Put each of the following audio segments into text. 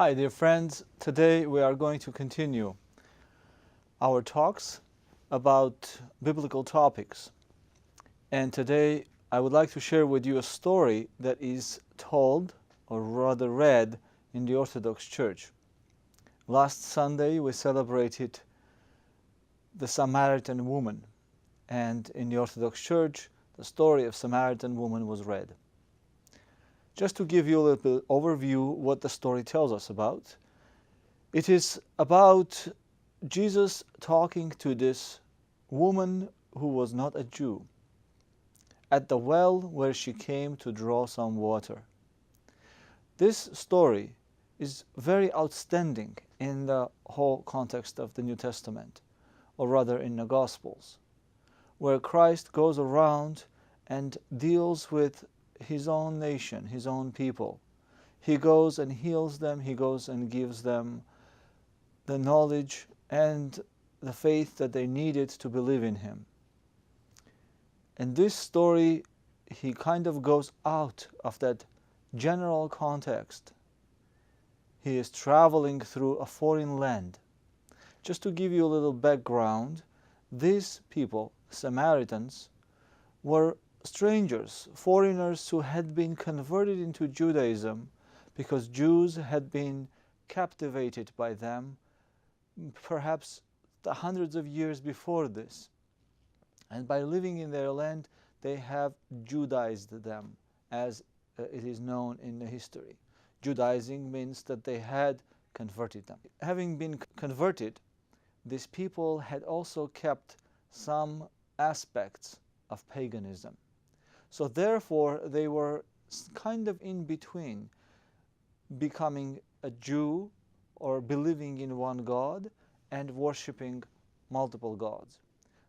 Hi, dear friends. Today we are going to continue our talks about biblical topics. And today I would like to share with you a story that is told, or rather read, in the Orthodox Church. Last Sunday we celebrated the Samaritan woman, and in the Orthodox Church the story of Samaritan woman was read. Just to give you a little bit overview what the story tells us about, it is about Jesus talking to this woman who was not a Jew at the well where she came to draw some water. This story is very outstanding in the whole context of the New Testament, or rather in the Gospels, where Christ goes around and deals with his own nation, his own people. He goes and heals them, he goes and gives them the knowledge and the faith that they needed to believe in him. In this story, he kind of goes out of that general context. He is traveling through a foreign land. Just to give you a little background, these people, Samaritans, were strangers, foreigners who had been converted into Judaism because Jews had been captivated by them perhaps the hundreds of years before this. And by living in their land, they have Judaized them, as it is known in the history. Judaizing means that they had converted them. Having been converted, these people had also kept some aspects of paganism. So therefore, they were kind of in between becoming a Jew or believing in one God and worshipping multiple gods.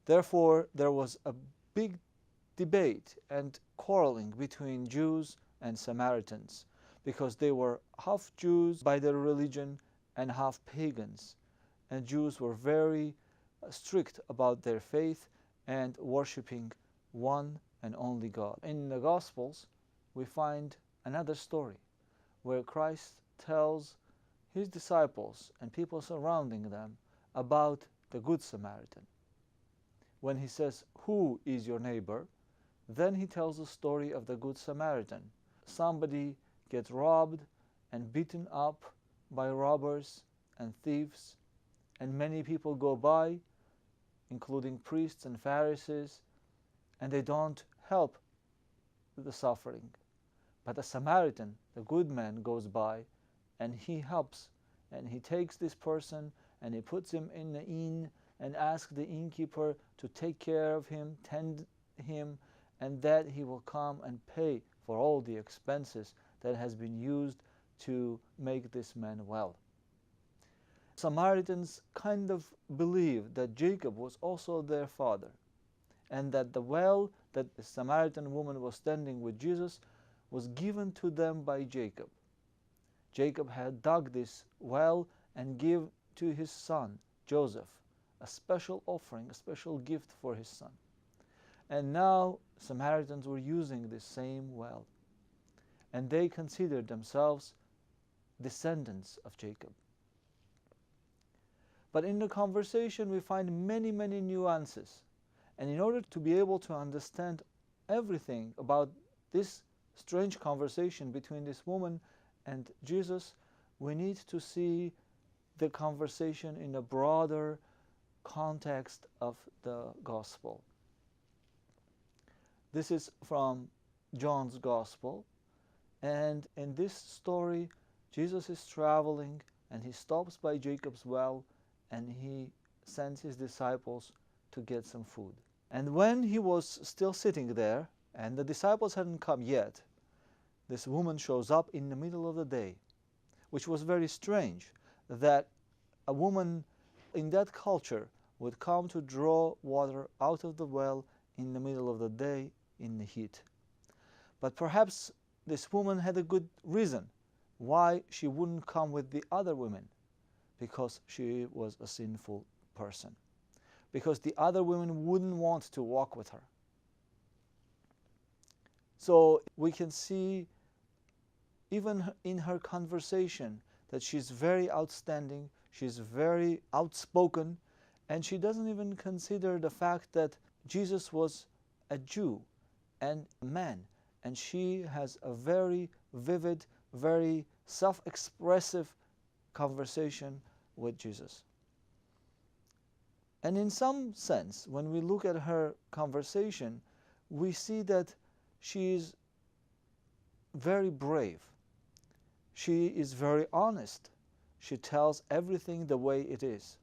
Therefore, there was a big debate and quarreling between Jews and Samaritans because they were half Jews by their religion and half pagans. And Jews were very strict about their faith and worshipping one and only God. In the Gospels, we find another story where Christ tells his disciples and people surrounding them about the Good Samaritan. When he says, "Who is your neighbor?" then he tells the story of the Good Samaritan. Somebody gets robbed and beaten up by robbers and thieves, and many people go by, including priests and Pharisees, and they don't help the suffering. But the Samaritan, the good man, goes by and he helps, and he takes this person and he puts him in the inn and asks the innkeeper to take care of him, tend him, and that he will come and pay for all the expenses that has been used to make this man well. Samaritans kind of believed that Jacob was also their father, and that the well that the Samaritan woman was standing with Jesus was given to them by Jacob. Jacob had dug this well and give to his son, Joseph, a special offering, a special gift for his son. And now Samaritans were using this same well, and they considered themselves descendants of Jacob. But in the conversation we find many, many nuances. And in order to be able to understand everything about this strange conversation between this woman and Jesus, we need to see the conversation in a broader context of the Gospel. This is from John's Gospel, and in this story, Jesus is traveling and he stops by Jacob's well and he sends his disciples to get some food. And when he was still sitting there, and the disciples hadn't come yet, this woman shows up in the middle of the day, which was very strange, that a woman in that culture would come to draw water out of the well in the middle of the day in the heat. But perhaps this woman had a good reason why she wouldn't come with the other women, because she was a sinful person, because the other women wouldn't want to walk with her. So we can see even in her conversation that she's very outstanding, she's very outspoken, and she doesn't even consider the fact that Jesus was a Jew and a man, and she has a very vivid, very self-expressive conversation with Jesus. And in some sense, when we look at her conversation, we see that she is very brave. She is very honest. She tells everything the way it is.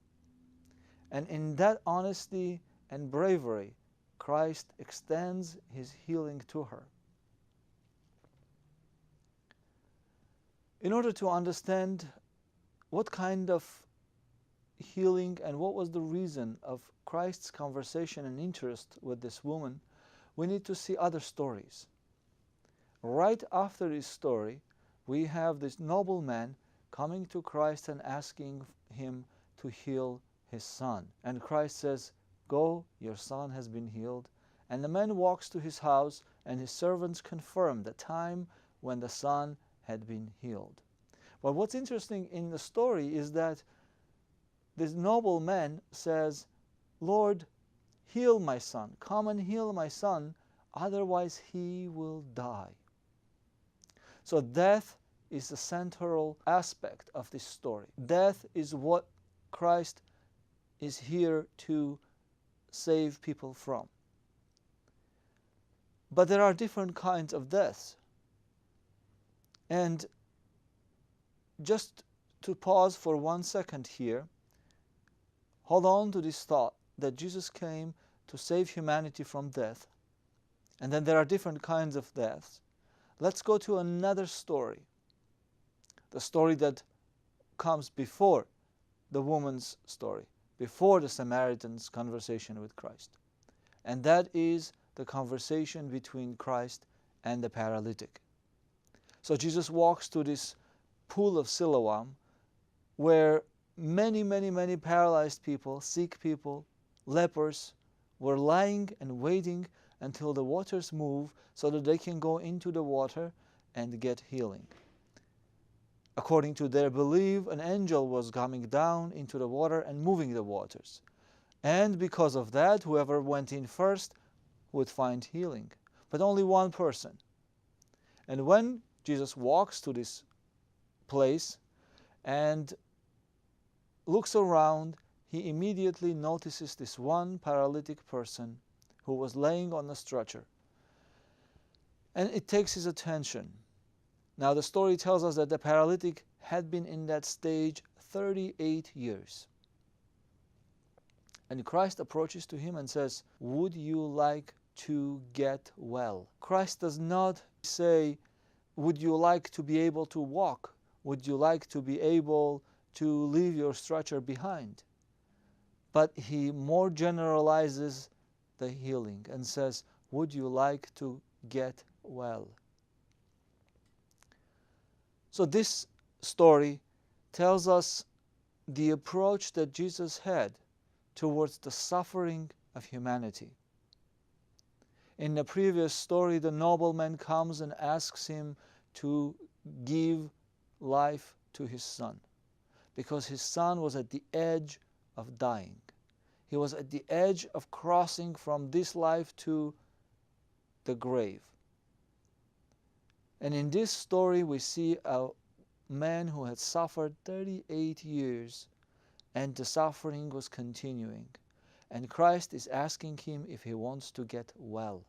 And in that honesty and bravery, Christ extends His healing to her. In order to understand what kind of healing and what was the reason of Christ's conversation and interest with this woman, we need to see other stories. Right after this story, we have this nobleman coming to Christ and asking Him to heal his son. And Christ says, "Go, your son has been healed." And the man walks to his house, and his servants confirm the time when the son had been healed. But what's interesting in the story is that this nobleman says, "Lord, heal my son. Come and heal my son, otherwise he will die." So death is the central aspect of this story. Death is what Christ is here to save people from. But there are different kinds of deaths. And just to pause for 1 second here, hold on to this thought that Jesus came to save humanity from death. And then there are different kinds of deaths. Let's go to another story. The story that comes before the woman's story, before the Samaritan's conversation with Christ. And that is the conversation between Christ and the paralytic. So Jesus walks to this pool of Siloam, where many paralyzed people, sick people, lepers, were lying and waiting until the waters move so that they can go into the water and get healing. According to their belief, an angel was coming down into the water and moving the waters. And because of that, whoever went in first would find healing. But only one person. And when Jesus walks to this place and looks around, he immediately notices this one paralytic person who was laying on a stretcher. And it takes his attention. Now the story tells us that the paralytic had been in that stage 38 years. And Christ approaches to him and says, "Would you like to get well?" Christ does not say, "Would you like to be able to walk? Would you like to be able to leave your stretcher behind?" But he more generalizes the healing and says, "Would you like to get well?" So this story tells us the approach that Jesus had towards the suffering of humanity. In the previous story, the nobleman comes and asks him to give life to his son, because his son was at the edge of dying. He was at the edge of crossing from this life to the grave. And in this story, we see a man who had suffered 38 years, and the suffering was continuing. And Christ is asking him if he wants to get well.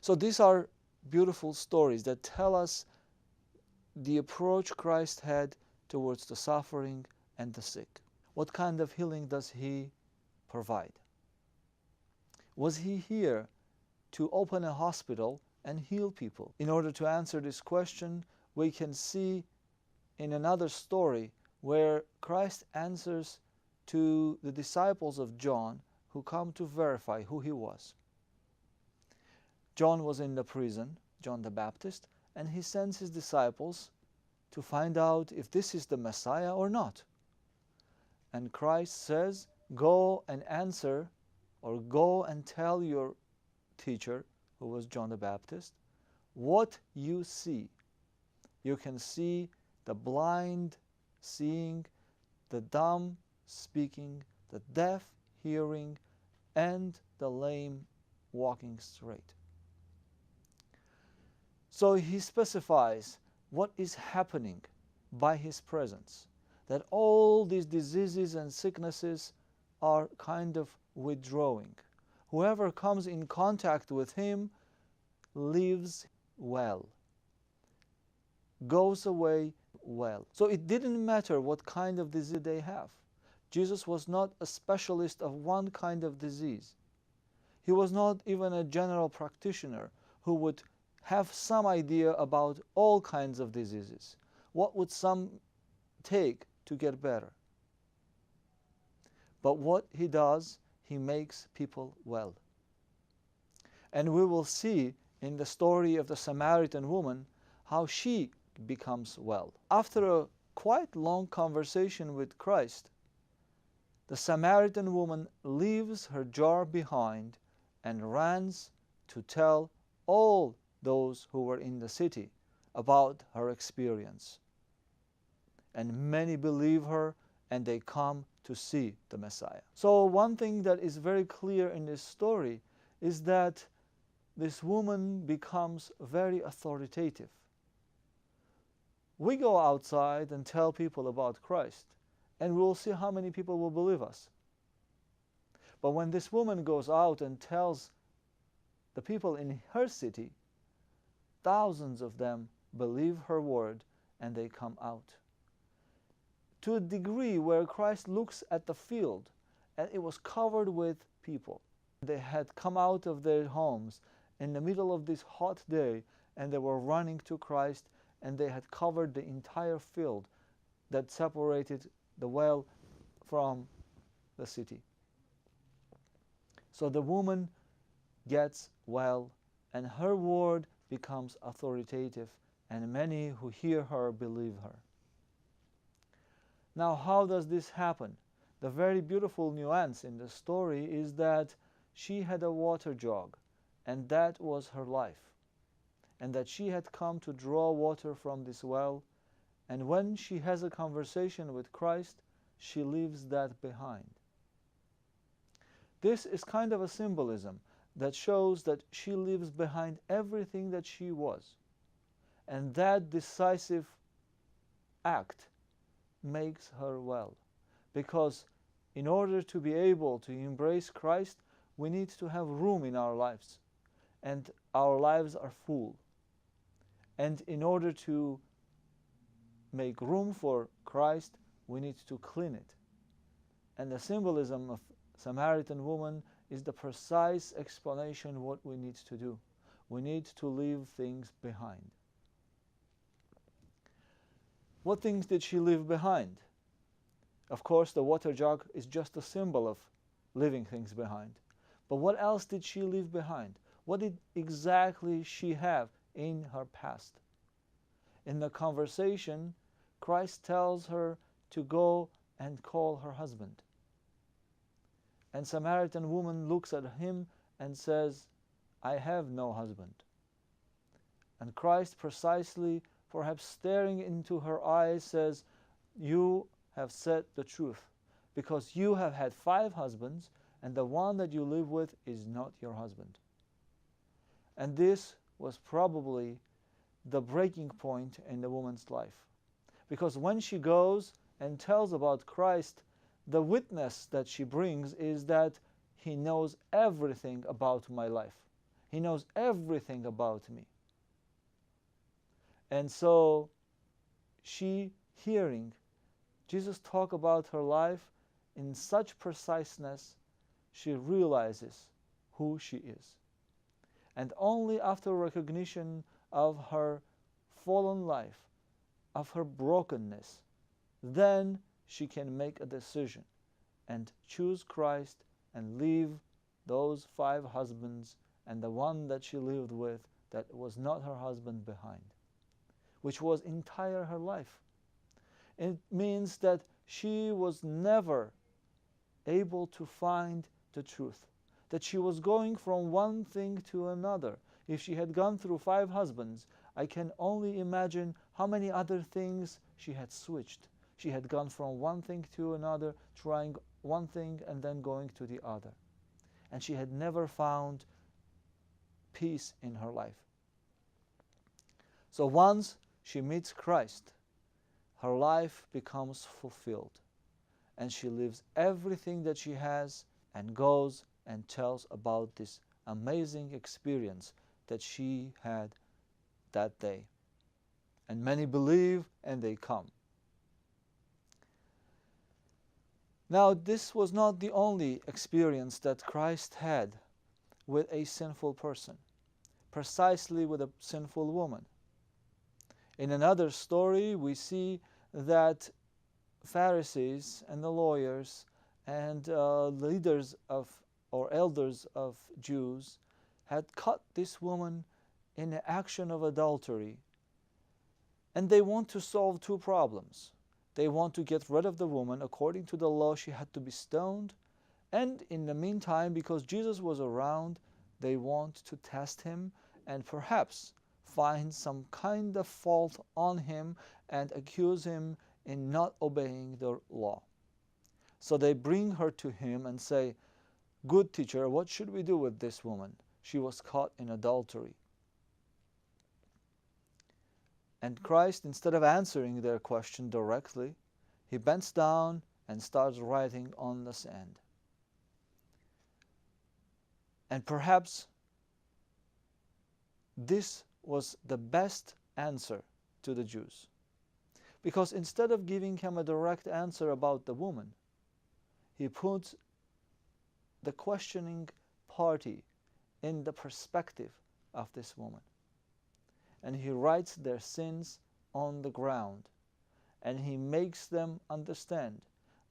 So these are beautiful stories that tell us the approach Christ had towards the suffering and the sick. What kind of healing does he provide? Was he here to open a hospital and heal people? In order to answer this question, we can see in another story where Christ answers to the disciples of John who come to verify who he was. John was in the prison, John the Baptist, and he sends his disciples to find out if this is the Messiah or not. And Christ says, "Go and answer, or go and tell your teacher," who was John the Baptist, "what you see." You can see the blind seeing, the dumb speaking, the deaf hearing, and the lame walking straight. So he specifies what is happening by his presence, that all these diseases and sicknesses are kind of withdrawing. Whoever comes in contact with him lives well, goes away well. So it didn't matter what kind of disease they have. Jesus was not a specialist of one kind of disease. He was not even a general practitioner who would have some idea about all kinds of diseases. What would some take to get better? But what he does, he makes people well. And we will see in the story of the Samaritan woman how she becomes well. After a quite long conversation with Christ, the Samaritan woman leaves her jar behind and runs to tell all those who were in the city about her experience. And many believe her, and they come to see the Messiah. So one thing that is very clear in this story is that this woman becomes very authoritative. We go outside and tell people about Christ, and we'll see how many people will believe us. But when this woman goes out and tells the people in her city, thousands of them believe her word and they come out. To a degree where Christ looks at the field and it was covered with people. They had come out of their homes in the middle of this hot day and they were running to Christ, and they had covered the entire field that separated the well from the city. So the woman gets well, and her word becomes authoritative, and many who hear her believe her. Now, how does this happen? The very beautiful nuance in the story is that she had a water jug, and that was her life, and that she had come to draw water from this well, and when she has a conversation with Christ, she leaves that behind. This is kind of a symbolism that shows that she leaves behind everything that she was, and that decisive act makes her well, because in order to be able to embrace Christ, we need to have room in our lives, and our lives are full. And in order to make room for Christ, we need to clean it. And the symbolism of Samaritan woman is the precise explanation what we need to do. We need to leave things behind. What things did she leave behind? Of course, the water jug is just a symbol of leaving things behind. But what else did she leave behind? What did exactly she have in her past? In the conversation, Christ tells her to go and call her husband. And Samaritan woman looks at him and says, I have no husband. And Christ, precisely, perhaps staring into her eyes, says, you have said the truth, because you have had 5 husbands, and the one that you live with is not your husband. And this was probably the breaking point in the woman's life. Because when she goes and tells about Christ, the witness that she brings is that he knows everything about my life. He knows everything about me. And so she, hearing Jesus talk about her life in such preciseness, she realizes who she is. And only after recognition of her fallen life, of her brokenness, then she can make a decision and choose Christ and leave those 5 husbands and the one that she lived with that was not her husband behind, which was entire her life. It means that she was never able to find the truth, that she was going from one thing to another. If she had gone through 5 husbands, I can only imagine how many other things she had switched. She had gone from one thing to another, trying one thing and then going to the other. And she had never found peace in her life. So once she meets Christ, her life becomes fulfilled. And she lives everything that she has and goes and tells about this amazing experience that she had that day. And many believe and they come. Now, this was not the only experience that Christ had with a sinful person, precisely with a sinful woman. In another story, we see that Pharisees and the lawyers and leaders of or elders of Jews had caught this woman in an action of adultery. And they want to solve two problems. They want to get rid of the woman. According to the law, she had to be stoned. And in the meantime, because Jesus was around, they want to test him and perhaps find some kind of fault on him and accuse him in not obeying the law. So they bring her to him and say, "Good teacher, what should we do with this woman? She was caught in adultery." And Christ, instead of answering their question directly, he bends down and starts writing on the sand. And perhaps this was the best answer to the Jews. Because instead of giving him a direct answer about the woman, he puts the questioning party in the perspective of this woman. And he writes their sins on the ground. And he makes them understand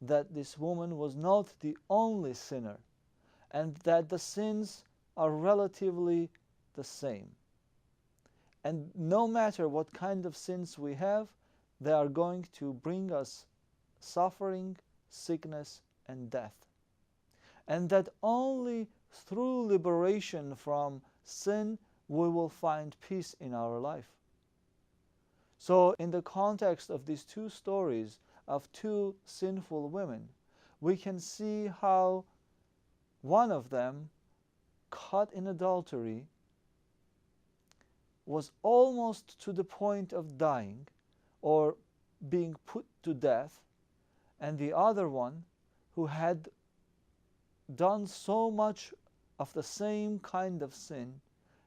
that this woman was not the only sinner, and that the sins are relatively the same. And no matter what kind of sins we have, they are going to bring us suffering, sickness, and death. And that only through liberation from sin we will find peace in our life. So in the context of these two stories of two sinful women, we can see how one of them, caught in adultery, was almost to the point of dying or being put to death, and the other one, who had done so much of the same kind of sin,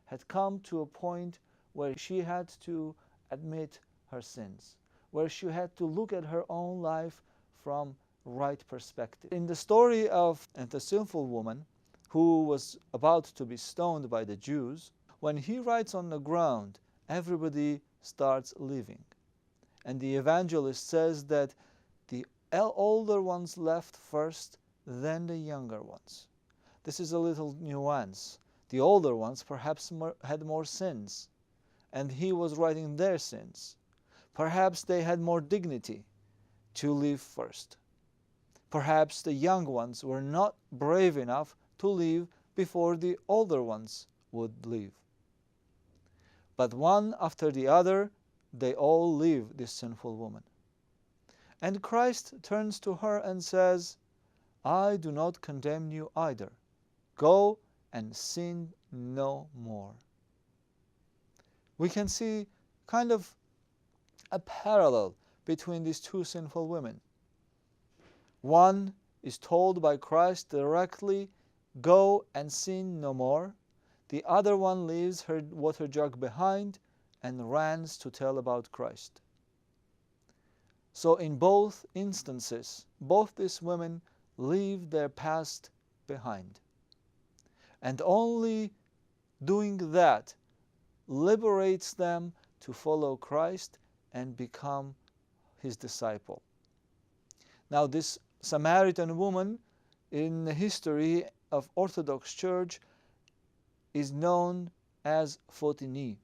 had come to a point where she had to admit her sins, where she had to look at her own life from right perspective. In the story of the sinful woman who was about to be stoned by the Jews, when he writes on the ground, everybody starts leaving. And the evangelist says that the older ones left first, then the younger ones. This is a little nuance. The older ones perhaps had more sins, and he was writing their sins. Perhaps they had more dignity to leave first. Perhaps the young ones were not brave enough to leave before the older ones would leave. But one after the other, they all leave this sinful woman. And Christ turns to her and says, "I do not condemn you either. Go and sin no more." We can see kind of a parallel between these two sinful women. One is told by Christ directly, "Go and sin no more." The other one leaves her water jug behind and runs to tell about Christ. So in both instances, both these women leave their past behind. And only doing that liberates them to follow Christ and become his disciple. Now, this Samaritan woman in the history of Orthodox Church is known as Photini.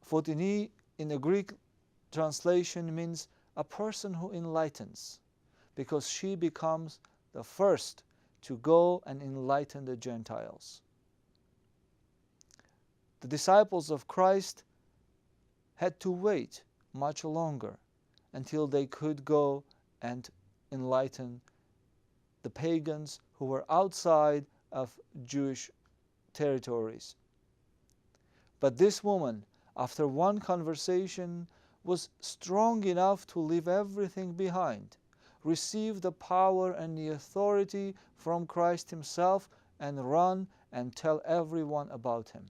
Photini in the Greek translation means a person who enlightens, because she becomes the first to go and enlighten the Gentiles. The disciples of Christ had to wait much longer until they could go and enlighten the pagans who were outside of Jewish territories. But this woman, after one conversation, was strong enough to leave everything behind, receive the power and the authority from Christ Himself, and run and tell everyone about Him.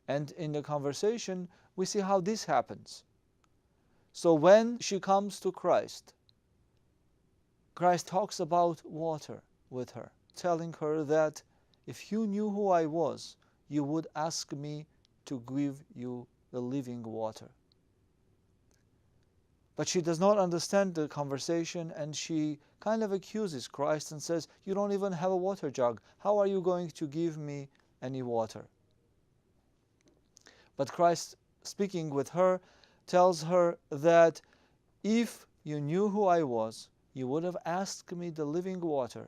And in the conversation, we see how this happens. So when she comes to Christ, Christ talks about water with her, telling her that if you knew who I was, you would ask me to give you the living water. But she does not understand the conversation, and she kind of accuses Christ and says, you don't even have a water jug. How are you going to give me any water? But Christ, speaking with her, tells her that if you knew who I was, you would have asked me the living water.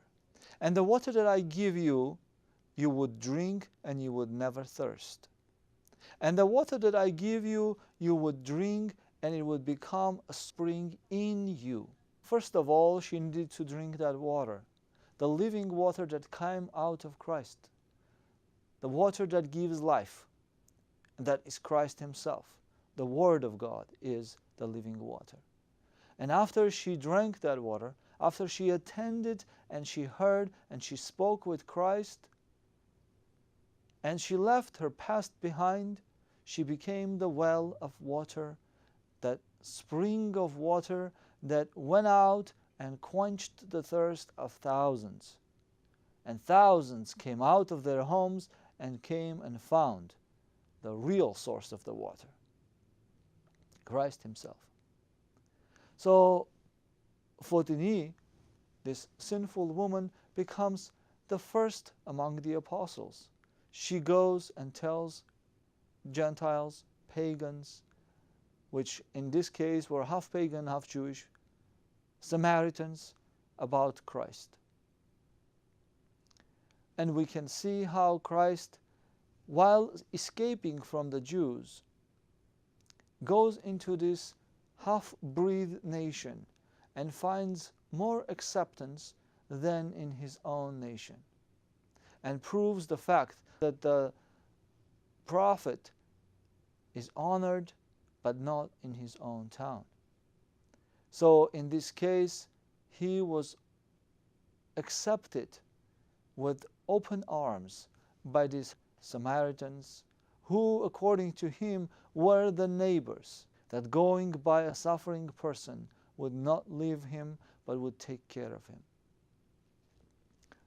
And the water that I give you, you would drink and you would never thirst. And the water that I give you, you would drink and it would become a spring in you. First of all, she needed to drink that water, the living water that came out of Christ, the water that gives life, and that is Christ Himself. The Word of God is the living water. And after she drank that water, after she attended and she heard and she spoke with Christ, and she left her past behind, she became the well of water, that spring of water that went out and quenched the thirst of thousands. And thousands came out of their homes and came and found the real source of the water, Christ Himself. So Photini, this sinful woman, becomes the first among the apostles. She goes and tells Gentiles, pagans, which in this case were half pagan, half Jewish, Samaritans, about Christ. And we can see how Christ, while escaping from the Jews, goes into this half-breed nation and finds more acceptance than in His own nation, and proves the fact that the prophet is honored but not in his own town. So in this case, he was accepted with open arms by these Samaritans, who, according to him, were the neighbors, that going by a suffering person would not leave him, but would take care of him.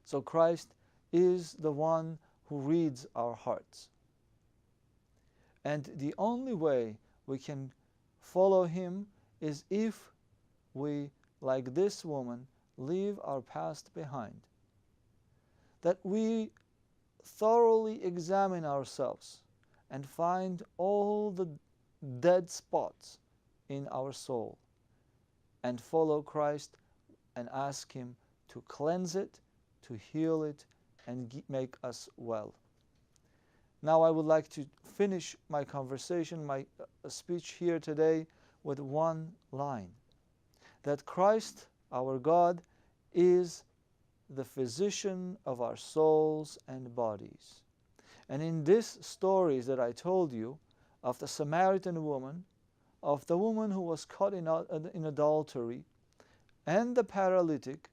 So Christ is the one who reads our hearts. And the only way we can follow Him is if we, like this woman, leave our past behind. That we thoroughly examine ourselves and find all the dead spots in our soul and follow Christ and ask Him to cleanse it, to heal it, and make us well. Now I would like to finish my conversation, my speech here today, with one line. That Christ, our God, is the physician of our souls and bodies. And in these stories that I told you, of the Samaritan woman, of the woman who was caught in adultery, and the paralytic,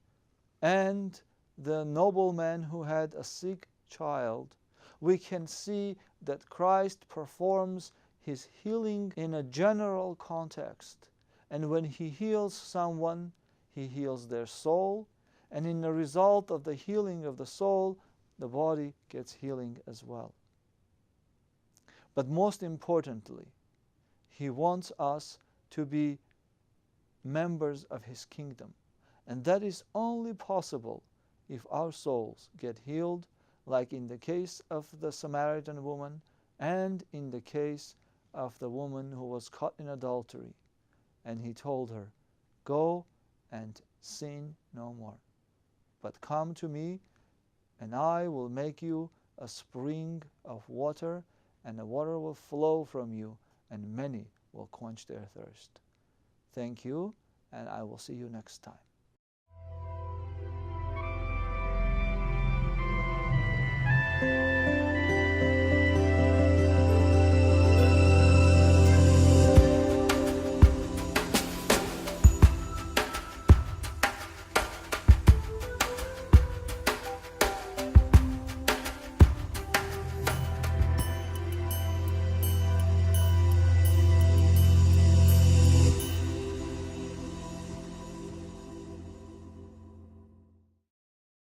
and the nobleman who had a sick child, we can see that Christ performs His healing in a general context. And when He heals someone, He heals their soul, and in the result of the healing of the soul, the body gets healing as well. But most importantly, He wants us to be members of His kingdom. And that is only possible if our souls get healed, like in the case of the Samaritan woman and in the case of the woman who was caught in adultery. And He told her, go and sin no more, but come to me, and I will make you a spring of water, and the water will flow from you, and many will quench their thirst. Thank you, and I will see you next time.